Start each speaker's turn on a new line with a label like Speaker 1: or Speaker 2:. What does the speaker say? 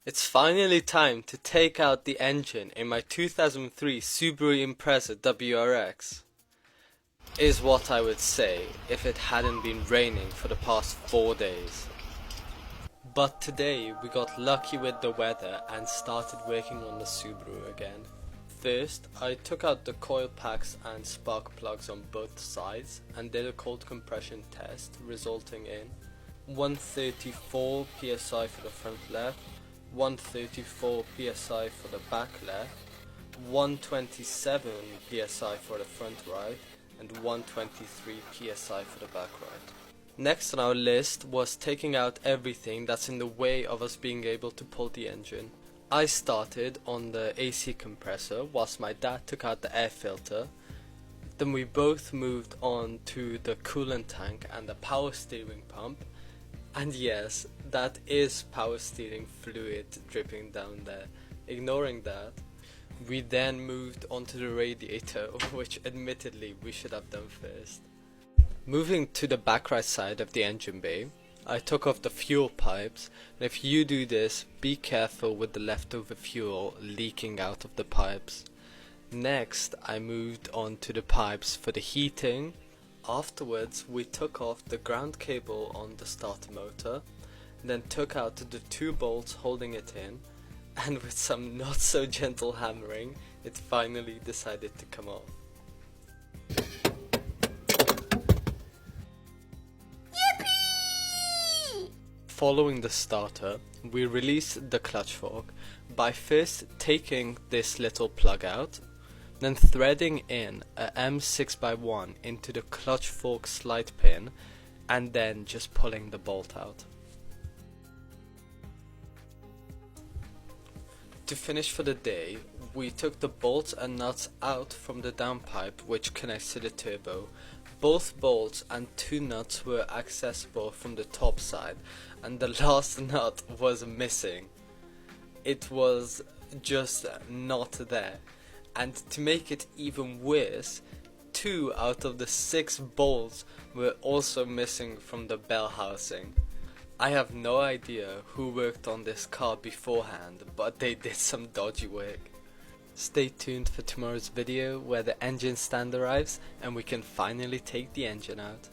Speaker 1: It's finally time to take out the engine in my 2003 Subaru Impreza WRX, is what I would say if it hadn't been raining for the past 4 days. But today we got lucky with the weather and started working on the Subaru again. First, I took out the coil packs and spark plugs on both sides and did a cold compression test, resulting in 134 psi for the front left, 134 psi for the back left, 127 psi for the front right, and 123 psi for the back right. Next on our list was taking out everything that's in the way of us being able to pull the engine. I started on the AC compressor whilst my dad took out the air filter. Then we both moved on to the coolant tank and the power steering pump. And yes, that is power steering fluid dripping down there. Ignoring that, we then moved on to the radiator, which admittedly we should have done first. Moving to the back right side of the engine bay, I took off the fuel pipes, and if you do this, be careful with the leftover fuel leaking out of the pipes. Next, I moved on to the pipes for the heating. Afterwards, we took off the ground cable on the starter motor, then took out the 2 bolts holding it in, and with some not so gentle hammering, it finally decided to come off. Following the starter, we released the clutch fork by first taking this little plug out, then threading in a M6x1 into the clutch fork slide pin, and then just pulling the bolt out. To finish for the day, we took the bolts and nuts out from the downpipe which connects to the turbo. Both bolts and 2 nuts were accessible from the top side, and the last nut was missing. It was just not there. And to make it even worse, 2 out of the 6 bolts were also missing from the bell housing. I have no idea who worked on this car beforehand, but they did some dodgy work. Stay tuned for tomorrow's video where the engine stand arrives and we can finally take the engine out.